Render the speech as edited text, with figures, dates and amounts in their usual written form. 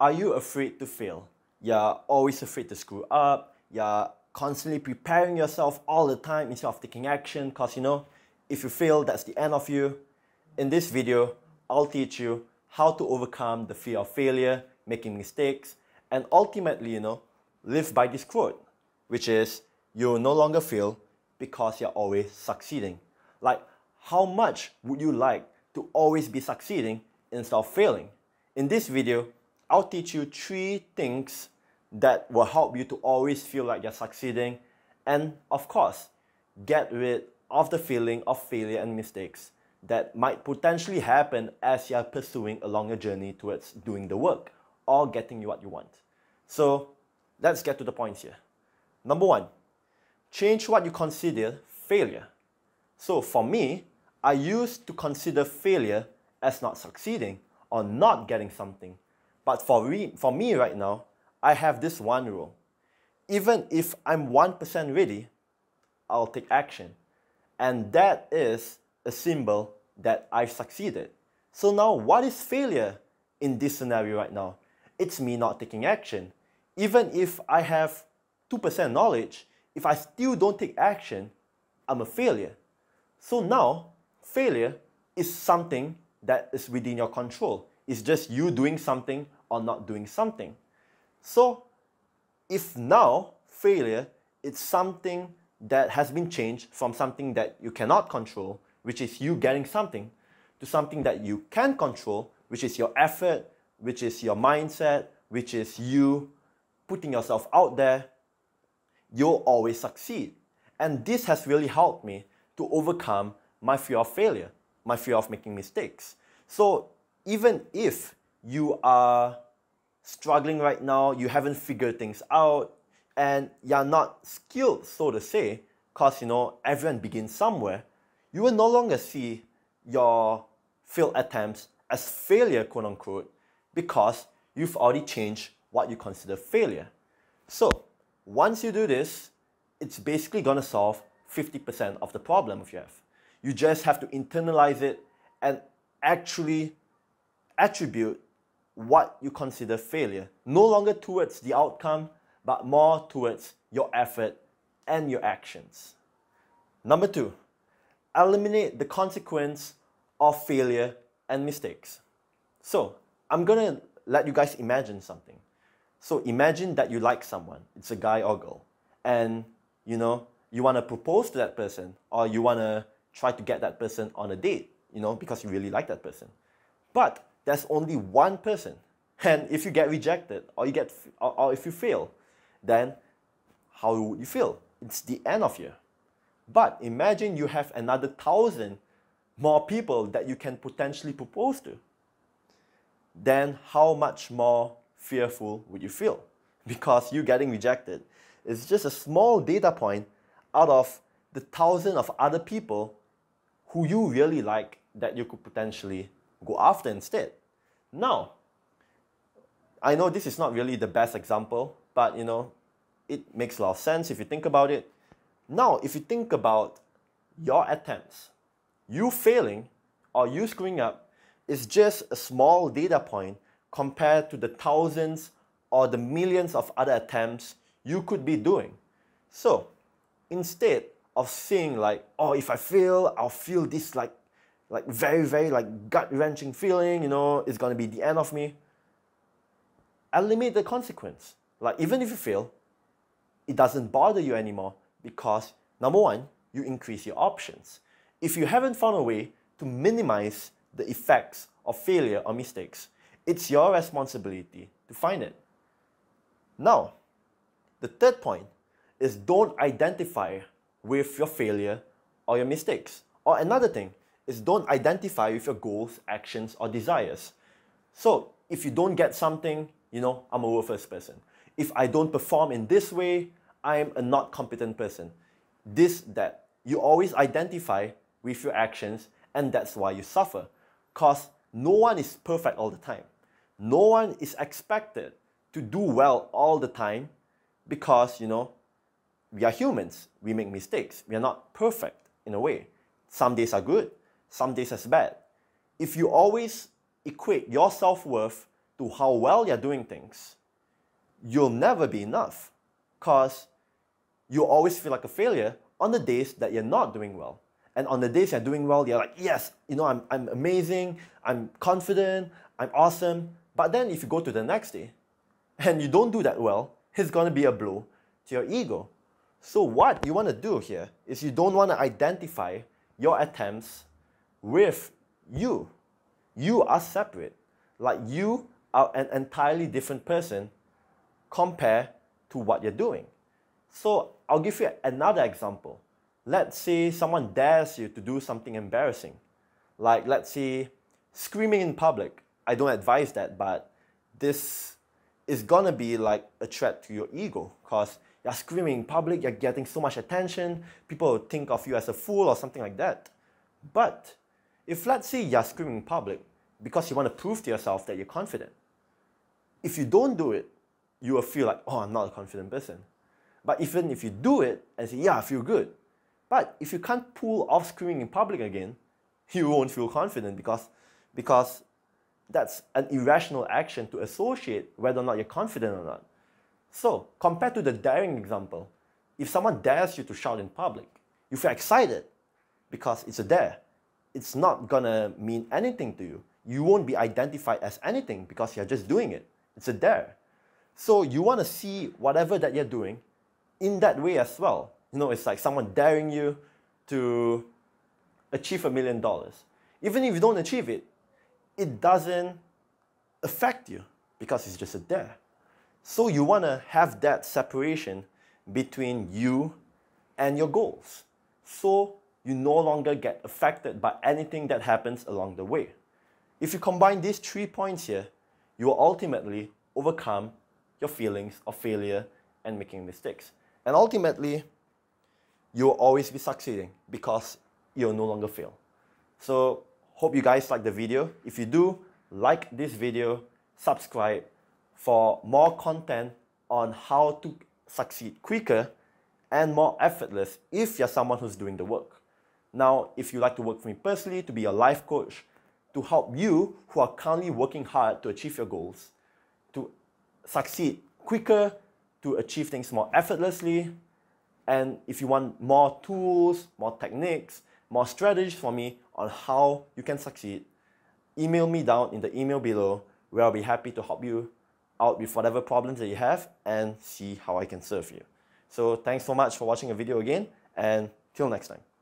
Are you afraid to fail? You're always afraid to screw up. You're constantly preparing yourself all the time instead of taking action because, if you fail, that's the end of you. In this video, I'll teach you how to overcome the fear of failure, making mistakes, and ultimately, live by this quote, which is, you'll no longer fail because you're always succeeding. Like, how much would you like to always be succeeding instead of failing? In this video, I'll teach you 3 things that will help you to always feel like you're succeeding and, of course, get rid of the feeling of failure and mistakes that might potentially happen as you're pursuing a longer journey towards doing the work or getting you what you want. So, let's get to the points here. Number 1, change what you consider failure. So, for me, I used to consider failure as not succeeding or not getting something. But for me right now, I have this one rule. Even if I'm 1% ready, I'll take action. And that is a symbol that I've succeeded. So now, what is failure in this scenario right now? It's me not taking action. Even if I have 2% knowledge, if I still don't take action, I'm a failure. So now, failure is something that is within your control. It's just you doing something or not doing something. So, if now failure is something that has been changed from something that you cannot control, which is you getting something, to something that you can control, which is your effort, which is your mindset, which is you putting yourself out there, you'll always succeed. And this has really helped me to overcome my fear of failure, my fear of making mistakes. So even if you are struggling right now, you haven't figured things out, and you're not skilled, so to say, because everyone begins somewhere, you will no longer see your failed attempts as failure, quote unquote, because you've already changed what you consider failure. So once you do this, it's basically going to solve 50% of the problem if you have. You just have to internalize it and actually attribute what you consider failure, no longer towards the outcome, but more towards your effort and your actions. Number 2, eliminate the consequence of failure and mistakes. So, I'm gonna let you guys imagine something. So imagine that you like someone, it's a guy or girl, and you wanna propose to that person, or you wanna try to get that person on a date, because you really like that person. But there's only one person, and if you get rejected or if you fail, then how would you feel? It's the end of you. But imagine you have another 1,000 more people that you can potentially propose to. Then how much more fearful would you feel? Because you getting rejected is just a small data point out of the 1,000 of other people who you really like that you could potentially go after instead. Now, I know this is not really the best example, but it makes a lot of sense if you think about it. Now, if you think about your attempts, you failing or you screwing up is just a small data point compared to the thousands or the millions of other attempts you could be doing. So, instead of saying like, oh, if I fail, I'll feel this like very, very gut-wrenching feeling, it's going to be the end of me. Eliminate the consequence. Like, even if you fail, it doesn't bother you anymore because, number 1, you increase your options. If you haven't found a way to minimize the effects of failure or mistakes, it's your responsibility to find it. Now, the third point is don't identify with your failure or your mistakes. Or another thing is don't identify with your goals, actions, or desires. So if you don't get something, I'm a worthless person. If I don't perform in this way, I'm a not competent person. That. You always identify with your actions, and that's why you suffer. Because no one is perfect all the time. No one is expected to do well all the time because, we are humans. We make mistakes. We are not perfect in a way. Some days are good, some days are bad. If you always equate your self-worth to how well you're doing things, you'll never be enough, because you always feel like a failure on the days that you're not doing well. And on the days you're doing well, you're like, yes, you know, I'm amazing, I'm confident, I'm awesome. But then if you go to the next day and you don't do that well, it's going to be a blow to your ego. So what you want to do here is you don't want to identify your attempts with you. You are separate. Like, you are an entirely different person compared to what you're doing. So I'll give you another example. Let's say someone dares you to do something embarrassing. Like, let's say, screaming in public. I don't advise that, but this is gonna be like a threat to your ego, because you're screaming in public, you're getting so much attention, people will think of you as a fool or something like that. But if, let's say, you're screaming in public because you want to prove to yourself that you're confident, if you don't do it, you will feel like, oh, I'm not a confident person. But even if you do it and say, yeah, I feel good, but if you can't pull off screaming in public again, you won't feel confident, because that's an irrational action to associate whether or not you're confident or not. So, compared to the daring example, if someone dares you to shout in public, you feel excited because it's a dare. It's not gonna mean anything to you. You won't be identified as anything because you're just doing it. It's a dare. So you want to see whatever that you're doing in that way as well. You know, it's like someone daring you to achieve $1 million. Even if you don't achieve it, it doesn't affect you because it's just a dare. So you want to have that separation between you and your goals. So you no longer get affected by anything that happens along the way. If you combine these 3 points here, you will ultimately overcome your feelings of failure and making mistakes. And ultimately, you'll always be succeeding because you'll no longer fail. So, hope you guys like the video. If you do, like this video, subscribe for more content on how to succeed quicker and more effortless if you're someone who's doing the work. Now, if you like to work for me personally, to be a life coach, to help you who are currently working hard to achieve your goals, to succeed quicker, to achieve things more effortlessly, and if you want more tools, more techniques, more strategies from me on how you can succeed, email me down in the email below, where I'll be happy to help you out with whatever problems that you have and see how I can serve you. So thanks so much for watching the video again, and till next time.